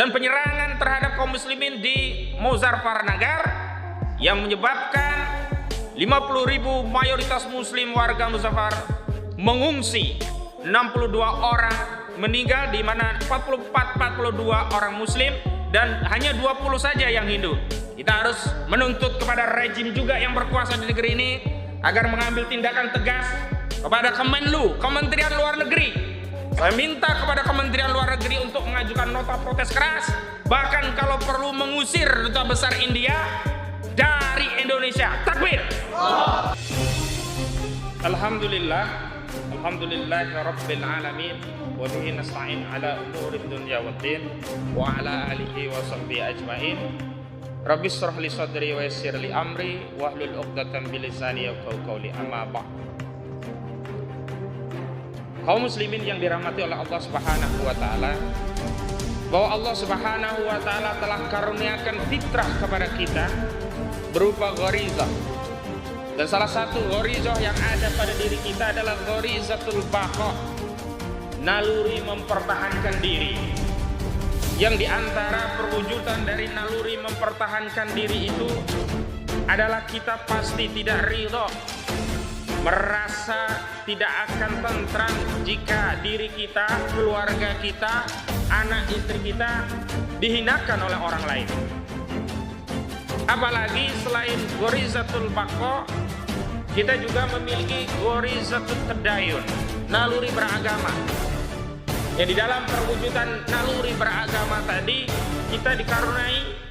dan penyerangan terhadap kaum muslimin di Muzaffarnagar yang menyebabkan 50.000 mayoritas muslim warga Muzaffar mengungsi, 62 orang meninggal, di mana 42 orang muslim dan hanya 20 saja yang Hindu. Kita harus menuntut kepada rejim juga yang berkuasa di negeri ini agar mengambil tindakan tegas kepada Kemenlu, Kementerian Luar Negeri. Saya minta kepada Kementerian Luar Negeri untuk mengajukan nota protes keras, bahkan kalau perlu mengusir Duta Besar India dari Indonesia. Takbir. Alhamdulillah, alhamdulillahi rabbil alamin, wa bihi nasta'in ala umurid dunya waddin, wa ala alihi wa sahbihi ajmain. Rabbi shrah li sadri wa yassir li amri wahlul 'uqdatam min lisani yafqahu qawli, amma ba'd. Kaum muslimin yang dirahmati oleh Allah Subhanahu wa taala, bahwa Allah Subhanahu wa taala telah karuniakan fitrah kepada kita berupa gharizah. Dan salah satu gharizah yang ada pada diri kita adalah gharizatul baqa, naluri mempertahankan diri. Yang diantara perwujudan dari naluri mempertahankan diri itu adalah kita pasti tidak ridho, merasa tidak akan tentram jika diri kita, keluarga kita, anak istri kita dihinakan oleh orang lain. Apalagi selain gharizatul baqa, kita juga memiliki gharizatul tadayun, naluri beragama. Yang di dalam perwujudan naluri beragama tadi, kita dikaruniai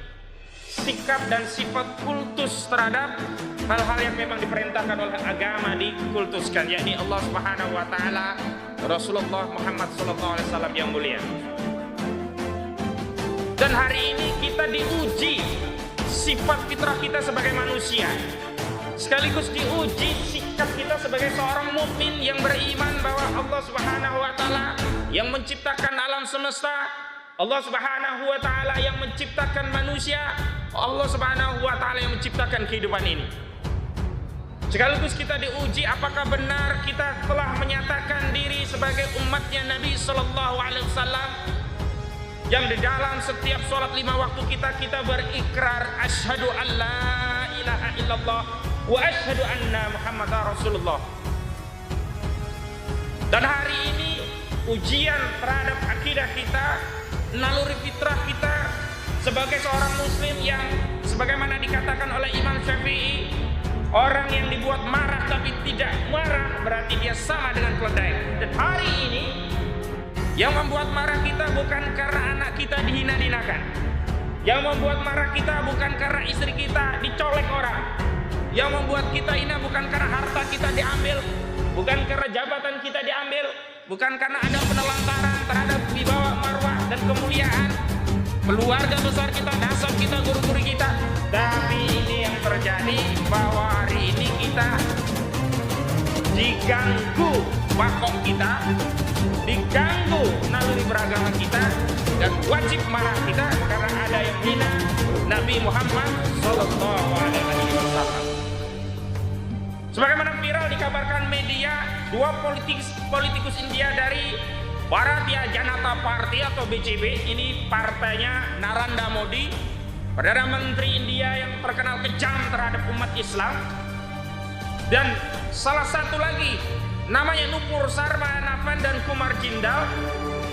sikap dan sifat kultus terhadap hal-hal yang memang diperintahkan oleh agama dikultuskan, yakni Allah Subhanahu wa taala, Rasulullah Muhammad sallallahu alaihi wasallam yang mulia. Dan hari ini kita diuji sifat fitrah kita sebagai manusia, sekaligus diuji sikap kita sebagai seorang mukmin yang beriman bahwa Allah Subhanahu wa taala yang menciptakan alam semesta, Allah Subhanahu wa taala yang menciptakan manusia, Allah Subhanahu wa taala yang menciptakan kehidupan ini. Sekaligus kita diuji apakah benar kita telah menyatakan diri sebagai umatnya Nabi sallallahu alaihi wasallam, yang di dalam setiap sholat 5 waktu kita berikrar asyhadu an la ilaha illallah wa asyhadu anna muhammadar rasulullah. Dan hari ini ujian terhadap akidah kita, naluri fitrah kita sebagai seorang muslim yang sebagaimana dikatakan oleh Imam Syafi'i, orang yang dibuat marah tapi tidak marah berarti dia sama dengan keledai. Dan hari ini yang membuat marah kita bukan karena anak kita dihina-hinakan, yang membuat marah kita bukan karena istri kita dicolek orang, yang membuat kita hina bukan karena harta kita diambil, bukan karena jabatan kita diambil, bukan karena ada penelantaran terhadap wibawa marwah dan kemuliaan keluarga besar kita, nasab kita, guru-guru kita. Tapi ini yang terjadi, bahwa hari ini kita diganggu bakok kita, diganggu naluri beragama kita, dan wajib marah kita karena ada yang hina Nabi Muhammad sallallahu alaihi wasallam. Sebagaimana viral dikabarkan media, 2 politikus India dari Bharatiya Janata Party atau BJP, ini partainya Narendra Modi, Perdana Menteri India yang terkenal kejam terhadap umat Islam, dan salah satu lagi namanya Nupur Sarmanavan dan Kumar Jindal,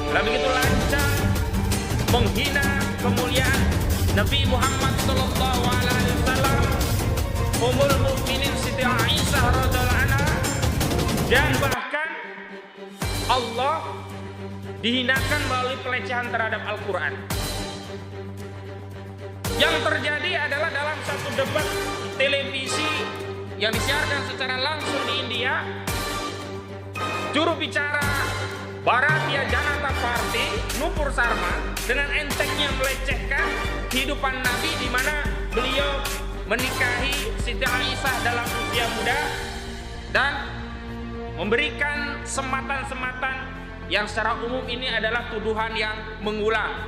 telah begitu lancang menghina kemuliaan Nabi Muhammad sallallahu alaihi wasallam, Ummul Mukminin Siti Aisyah radhiyallahu anha, dan bahkan Allah dihinakan melalui pelecehan terhadap Al-Quran. Yang terjadi adalah dalam satu debat televisi yang disiarkan secara langsung di India, juru bicara Bharatiya Janata Party Nupur Sarma dengan entengnya melecehkan kehidupan Nabi, di mana beliau menikahi Siti Aisyah dalam usia muda dan memberikan sematan-sematan yang secara umum ini adalah tuduhan yang mengulang,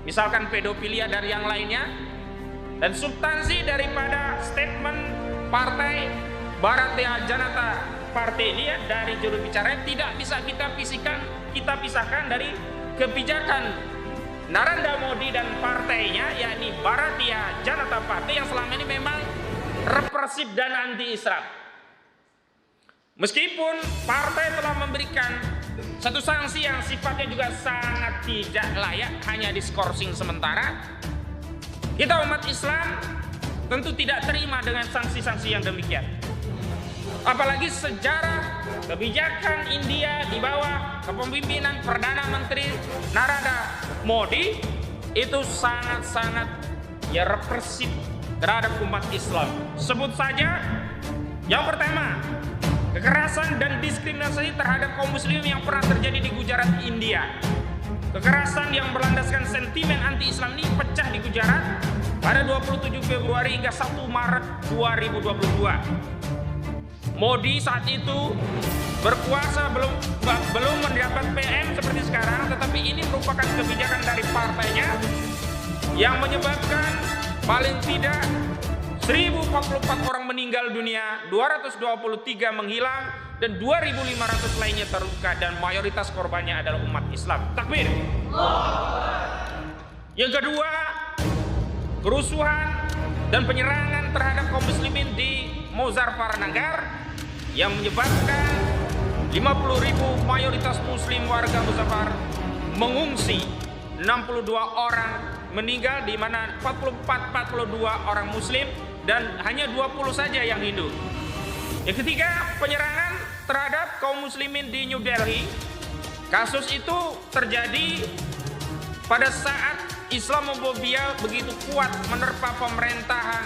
misalkan pedofilia dari yang lainnya. Dan substansi daripada statement partai Bharatiya Janata Party ini dari juru bicara tidak bisa kita pisahkan dari kebijakan Narendra Modi dan partainya, yakni Bharatiya Janata Party, yang selama ini memang represif dan anti-Islam. Meskipun partai telah memberikan satu sanksi yang sifatnya juga sangat tidak layak, hanya diskorsing sementara, kita umat Islam tentu tidak terima dengan sanksi-sanksi yang demikian. Apalagi sejarah kebijakan India di bawah kepemimpinan Perdana Menteri Narendra Modi itu sangat-sangat represif terhadap umat Islam. Sebut saja yang pertama, kekerasan dan diskriminasi terhadap kaum muslim yang pernah terjadi di Gujarat, India. Kekerasan yang berlandaskan sentimen anti-Islam ini pecah di Gujarat pada 27 Februari hingga 1 Maret 2022. Modi saat itu berkuasa belum mendapat PM seperti sekarang, tetapi ini merupakan kebijakan dari partainya yang menyebabkan paling tidak 1.044 orang meninggal dunia, 223 menghilang, dan 2.500 lainnya terluka, dan mayoritas korbannya adalah umat Islam. Takbir. Yang kedua, kerusuhan dan penyerangan terhadap kaum muslimin di Muzaffarnagar yang menyebabkan 50.000 mayoritas muslim warga Muzaffar mengungsi, 62 orang meninggal, di mana 42 orang muslim dan hanya 20 saja yang Hindu. Yang ketiga, penyerangan terhadap kaum muslimin di New Delhi. Kasus itu terjadi pada saat Islamofobia begitu kuat menerpa pemerintahan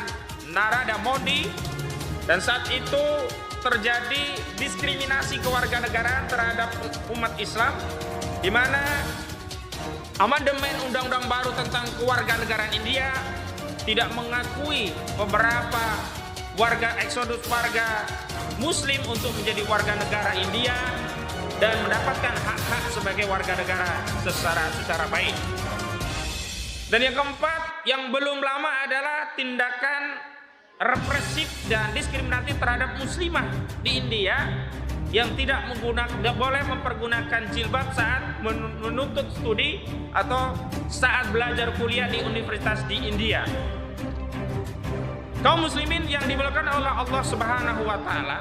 Narendra Modi, dan saat itu terjadi diskriminasi kewarganegaraan terhadap umat Islam, di mana amandemen undang-undang baru tentang kewarganegaraan India tidak mengakui beberapa eksodus warga muslim untuk menjadi warga negara India dan mendapatkan hak-hak sebagai warga negara secara baik. Dan yang keempat, yang belum lama adalah tindakan represif dan diskriminatif terhadap muslimah di India yang tidak boleh mempergunakan jilbab saat menuntut studi atau saat belajar kuliah di universitas di India. Kaum muslimin yang dimuliakan oleh Allah Subhanahu wa taala,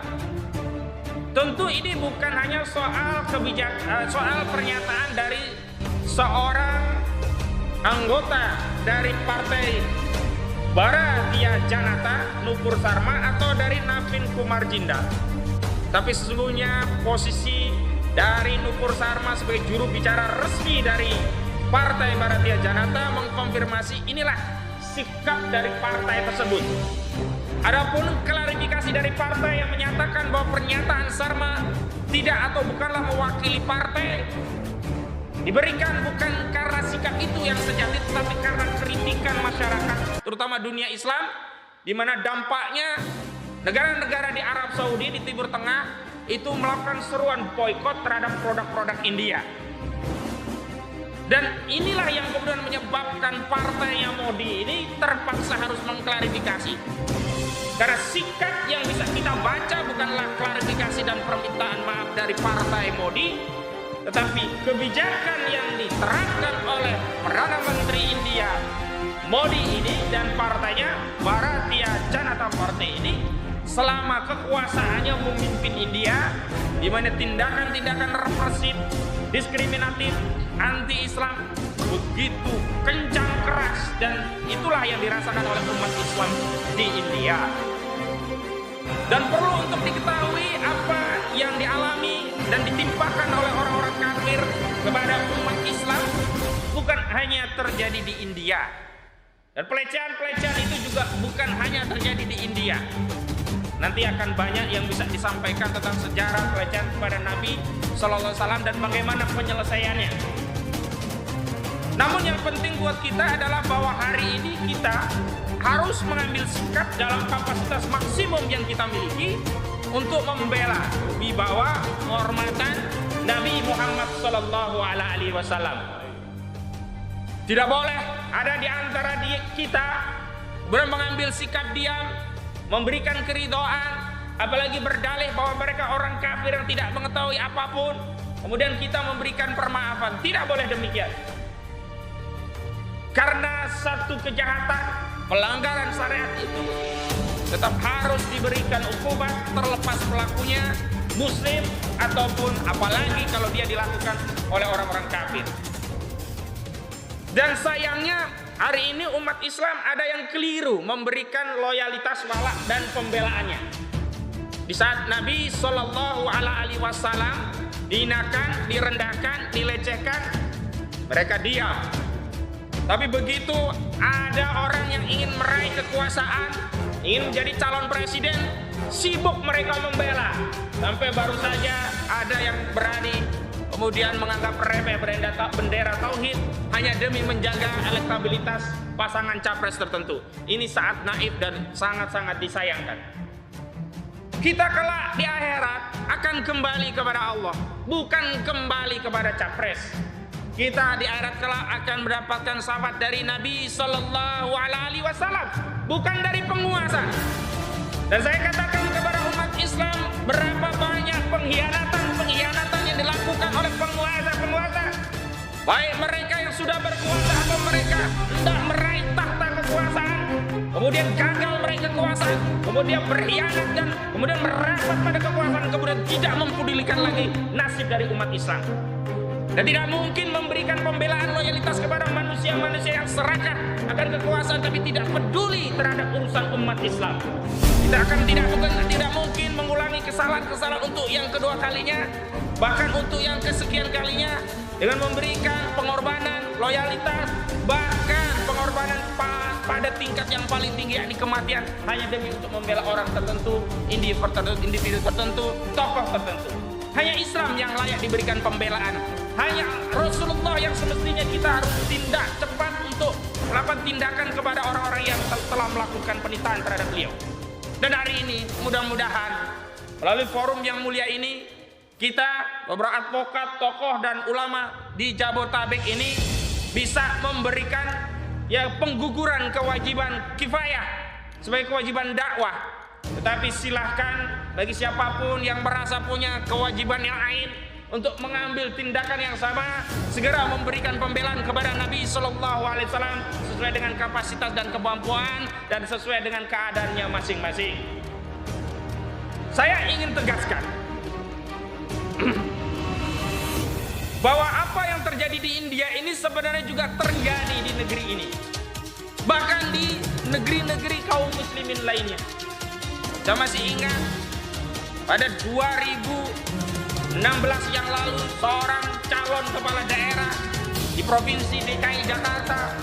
tentu ini bukan hanya soal pernyataan dari seorang anggota dari partai Bharatiya Janata Nupur Sarma atau dari Navin Kumar Jindal. Tapi sesungguhnya posisi dari Nupur Sarma sebagai juru bicara resmi dari Partai Bharatiya Janata mengkonfirmasi inilah sikap dari partai tersebut. Adapun klarifikasi dari partai yang menyatakan bahwa pernyataan Sarma tidak atau bukanlah mewakili partai diberikan bukan karena sikap itu yang sejati, tetapi karena kritikan masyarakat, terutama dunia Islam, di mana dampaknya negara-negara di Arab Saudi, di Timur Tengah, itu melakukan seruan boikot terhadap produk-produk India. Dan inilah yang kemudian menyebabkan partainya Modi ini terpaksa harus mengklarifikasi. Karena sikap yang bisa kita baca bukanlah klarifikasi dan permintaan maaf dari partai Modi, tetapi kebijakan yang diterapkan oleh Perdana Menteri India Modi ini dan partainya Bharatiya Janata Party ini selama kekuasaannya memimpin India, di mana tindakan-tindakan represif, diskriminatif, anti-Islam begitu kencang, keras, dan itulah yang dirasakan oleh umat Islam di India. Dan perlu untuk diketahui apa yang dialami dan ditimpakan oleh orang-orang kafir kepada umat Islam bukan hanya terjadi di India. Dan pelecehan-pelecehan itu juga bukan hanya terjadi di India. Nanti akan banyak yang bisa disampaikan tentang sejarah pelecehan kepada Nabi SAW dan bagaimana penyelesaiannya. Namun yang penting buat kita adalah bahwa hari ini kita harus mengambil sikap dalam kapasitas maksimum yang kita miliki untuk membela wibawa kehormatan Nabi Muhammad SAW. Tidak boleh ada di antara kita mengambil sikap diam, memberikan keridhaan, apalagi berdalih bahwa mereka orang kafir yang tidak mengetahui apapun, kemudian kita memberikan permaafan. Tidak boleh demikian. Karena satu kejahatan, pelanggaran syariat itu tetap harus diberikan hukuman terlepas pelakunya muslim ataupun apalagi kalau dia dilakukan oleh orang-orang kafir. Dan sayangnya hari ini umat Islam ada yang keliru memberikan loyalitas wala dan pembelaannya. Di saat Nabi Shallallahu Alaihi Wasallam dihinakan, direndahkan, dilecehkan, mereka diam. Tapi begitu ada orang yang ingin meraih kekuasaan, ingin menjadi calon presiden, sibuk mereka membela. Sampai baru saja ada yang berani kemudian menganggap remeh bendera tauhid hanya demi menjaga elektabilitas pasangan capres tertentu. Ini saat naif dan sangat-sangat disayangkan. Kita kelak di akhirat akan kembali kepada Allah, bukan kembali kepada capres. Kita di akhirat kelak akan mendapatkan syafaat dari Nabi Sallallahu Alaihi Wasallam, bukan dari penguasa. Dan saya katakan kepada umat Islam, berapa banyak pengkhianatan yang dilakukan oleh penguasa, baik mereka yang sudah berkuasa atau mereka hendak meraih tahta kekuasaan, kemudian gagal meraih kekuasaan, kemudian berkhianat dan kemudian merapat pada kekuasaan, kemudian tidak mempedulikan lagi nasib dari umat Islam. Dan tidak mungkin memberikan pembelaan loyalitas kepada manusia-manusia yang serakah akan kekuasaan tapi tidak peduli terhadap urusan umat Islam. Tidak mungkin mengulangi kesalahan-kesalahan untuk yang kedua kalinya, bahkan untuk yang kesekian kalinya, dengan memberikan pengorbanan, loyalitas, bahkan pengorbanan pada tingkat yang paling tinggi, yakni kematian, hanya demi untuk membela orang tertentu, individu tertentu, tokoh tertentu. Hanya Islam yang layak diberikan pembelaan. Hanya Rasulullah yang semestinya kita harus tindak cepat untuk melakukan tindakan kepada orang-orang yang telah melakukan penistaan terhadap beliau. Dan hari ini mudah-mudahan melalui forum yang mulia ini, kita beberapa advokat, tokoh dan ulama di Jabodetabek ini bisa memberikan pengguguran kewajiban kifayah sebagai kewajiban dakwah. Tetapi silahkan bagi siapapun yang merasa punya kewajiban yang lain untuk mengambil tindakan yang sama, segera memberikan pembelaan kepada Nabi Shallallahu Alaihi Wasallam sesuai dengan kapasitas dan kemampuan dan sesuai dengan keadaannya masing-masing. Saya ingin tegaskan bahwa apa yang terjadi di India ini sebenarnya juga terjadi di negeri ini, bahkan di negeri-negeri kaum muslimin lainnya. Saya masih ingat pada 2016 yang lalu, seorang calon kepala daerah di Provinsi DKI Jakarta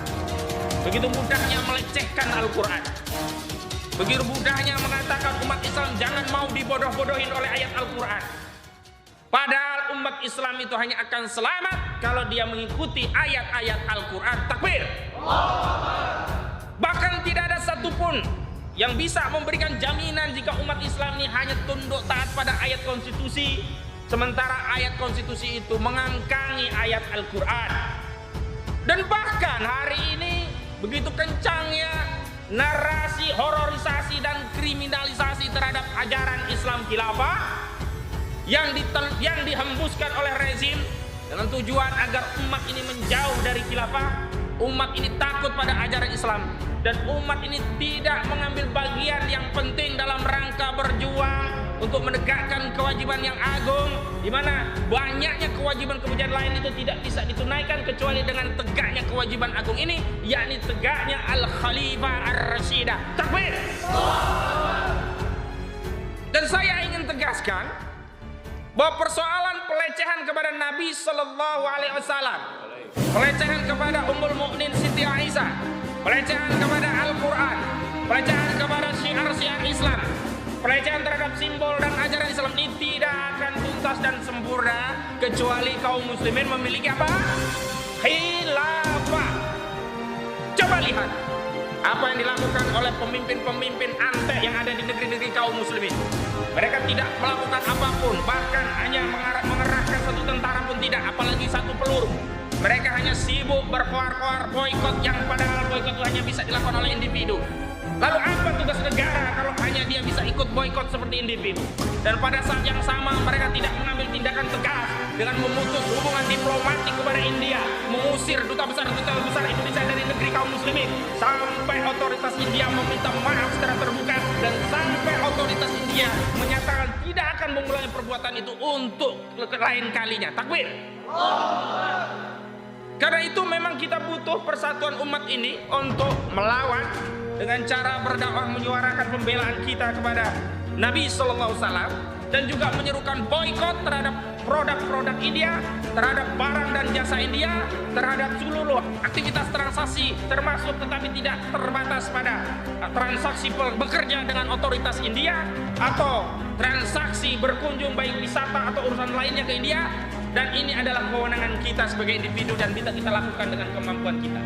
begitu mudahnya melecehkan Al-Quran, begitu mudahnya mengatakan umat Islam jangan mau dibodoh-bodohin oleh ayat Al-Quran. Padahal umat Islam itu hanya akan selamat kalau dia mengikuti ayat-ayat Al-Quran. Takbir. Bahkan tidak ada satupun yang bisa memberikan jaminan jika umat Islam ini hanya tunduk taat pada ayat konstitusi, sementara ayat konstitusi itu mengangkangi ayat Al-Quran. Dan bahkan hari ini begitu kencangnya narasi hororisasi dan kriminalisasi terhadap ajaran Islam khilafah yang dihembuskan oleh rezim dengan tujuan agar umat ini menjauh dari khilafah, umat ini takut pada ajaran Islam, dan umat ini tidak mengambil bagian yang penting dalam rangka berjuang untuk menegakkan kewajiban yang agung, di mana banyaknya kewajiban-kewajiban lain itu tidak bisa ditunaikan kecuali dengan tegaknya kewajiban agung ini, yakni tegaknya Al-Khalifah Ar-Rashidah. Takbir. Dan saya ingin tegaskan bahwa persoalan pelecehan kepada Nabi Sallallahu Alaihi Wasallam, pelecehan kepada Ummul Mukminin Siti Aisyah, pelecehan kepada Al-Quran, pelecehan kepada syiar-syiar Islam, pelecehan terhadap simbol dan ajaran Islam ini tidak akan tuntas dan sempurna kecuali kaum muslimin memiliki apa? Khilafah. Coba lihat apa yang dilakukan oleh pemimpin-pemimpin antek yang ada di negeri-negeri kaum muslimin. Mereka tidak melakukan apapun, bahkan hanya mengerahkan satu tentara pun tidak, apalagi satu peluru. Mereka hanya sibuk berkoar-koar boikot yang padahal boikot itu hanya bisa dilakukan oleh individu. Lalu apa tugas negara kalau hanya dia bisa ikut boikot seperti individu? Dan pada saat yang sama mereka tidak mengambil tindakan tegas dengan memutus hubungan diplomatik kepada India, mengusir duta besar Indonesia dari negeri kaum muslimin, sampai otoritas India meminta maaf secara terbuka, dan sampai otoritas India menyatakan tidak akan mengulangi perbuatan itu untuk lain kalinya. Takbir. Karena itu memang kita butuh persatuan umat ini untuk melawan dengan cara berdakwah, menyuarakan pembelaan kita kepada Nabi Sallallahu Alaihi Wasallam, dan juga menyerukan boikot terhadap produk-produk India, terhadap barang dan jasa India, terhadap seluruh aktivitas transaksi, termasuk tetapi tidak terbatas pada transaksi bekerja dengan otoritas India atau transaksi berkunjung baik wisata atau urusan lainnya ke India. Dan ini adalah kewenangan kita sebagai individu dan bisa kita lakukan dengan kemampuan kita.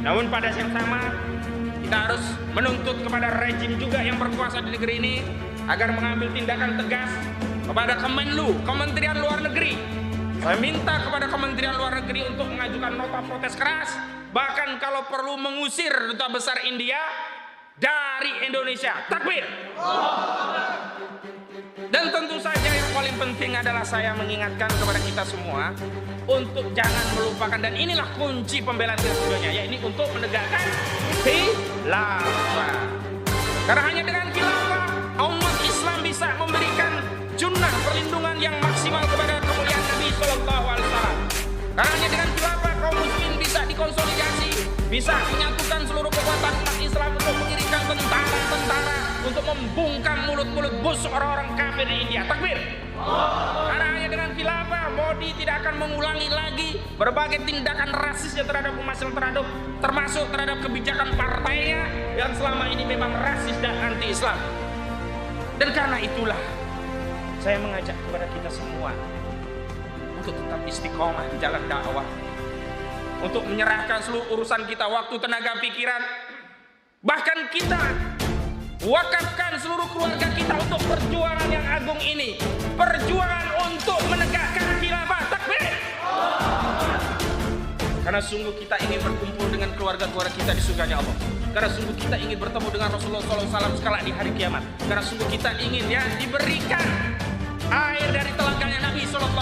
Namun pada saat yang sama, kita harus menuntut kepada rejim juga yang berkuasa di negeri ini agar mengambil tindakan tegas kepada Kemenlu, Kementerian Luar Negeri. Saya minta kepada Kementerian Luar Negeri untuk mengajukan nota protes keras, bahkan kalau perlu mengusir duta besar India dari Indonesia. Takbir. Dan tentu saja yang paling penting adalah saya mengingatkan kepada kita semua untuk jangan melupakan, dan inilah kunci pembelaan kita sebenarnya, yaitu untuk menegakkan khilafah. Karena hanya dengan khilafah umat Islam bisa memberikan junnah perlindungan yang maksimal kepada kemuliaan Nabi Sallallahu Alaihi Wasallam. Karena hanya dengan khilafah kaum muslimin bisa dikonsolidasi, bisa menyatukan seluruh kekuatan umat Islam untuk mengirimkan tentara-tentara untuk membungkam mulut-mulut busuk orang-orang kafir di India. Takbir. Karena hanya dengan khilafah Modi tidak akan mengulangi lagi berbagai tindakan rasisnya terhadap umat Islam, termasuk terhadap kebijakan partainya yang selama ini memang rasis dan anti-Islam. Dan karena itulah saya mengajak kepada kita semua untuk tetap istiqomah di jalan dakwah, untuk menyerahkan seluruh urusan kita, waktu, tenaga, pikiran, bahkan kita wakafkan seluruh keluarga kita untuk perjuangan yang agung ini, perjuangan untuk menegakkan khilafah. Takbir. Karena sungguh kita ingin berkumpul dengan keluarga-keluarga kita di surganya Allah. Karena sungguh kita ingin bertemu dengan Rasulullah SAW sekala di hari kiamat. Karena sungguh kita ingin diberikan air dari telaganya Nabi SAW.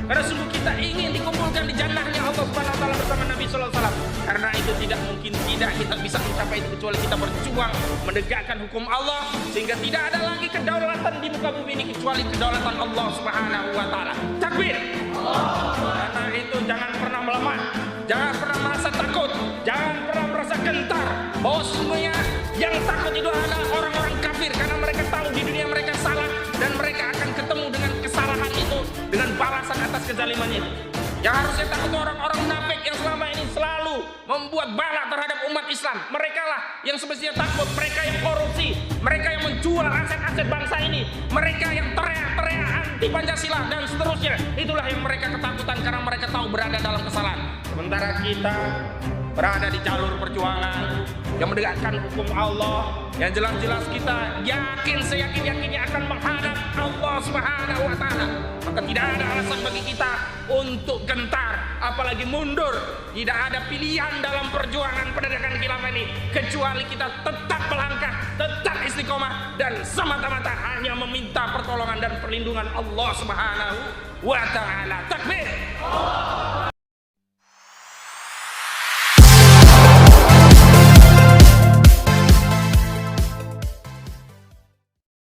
Karena sungguh kita ingin dikumpulkan di jannahnya Allah Subhanahu Wa Taala bersama Nabi SAW. Karena itu tidak mungkin tidak kita bisa mencapai itu kecuali kita berjuang menegakkan hukum Allah, sehingga tidak ada lagi kedaulatan di muka bumi ini kecuali kedaulatan Allah Subhanahu Wa Taala. Takbir. Karena itu jangan pernah melemah, jangan pernah merasa takut, jangan pernah merasa gentar bahwa semuanya yang takut itu adalah orang-orang kafir, karena mereka tahu di dunia mereka salah dan mereka akan ketemu dengan kesalahan itu, dengan balasan atas kezalimannya itu. Yang harusnya takut orang-orang munafik yang selama ini selalu membuat bala terhadap umat Islam. Mereka lah yang semestinya takut, mereka yang korupsi, mereka yang menjual aset-aset bangsa ini, mereka yang teriak-teriak anti Pancasila dan seterusnya. Itulah yang mereka ketakutan karena mereka tahu berada dalam kesalahan. Sementara kita berada di jalur perjuangan yang menegakkan hukum Allah, yang jelas-jelas kita yakin, seyakin-yakinnya akan menghadap Allah Subhanahu Wa Taala. Maka tidak ada alasan bagi kita untuk gentar, apalagi mundur. Tidak ada pilihan dalam perjuangan penegakan khilafah ini kecuali kita tetap melangkah, tetap istiqomah, dan semata-mata hanya meminta pertolongan dan perlindungan Allah Subhanahu Wa Taala. Takbir.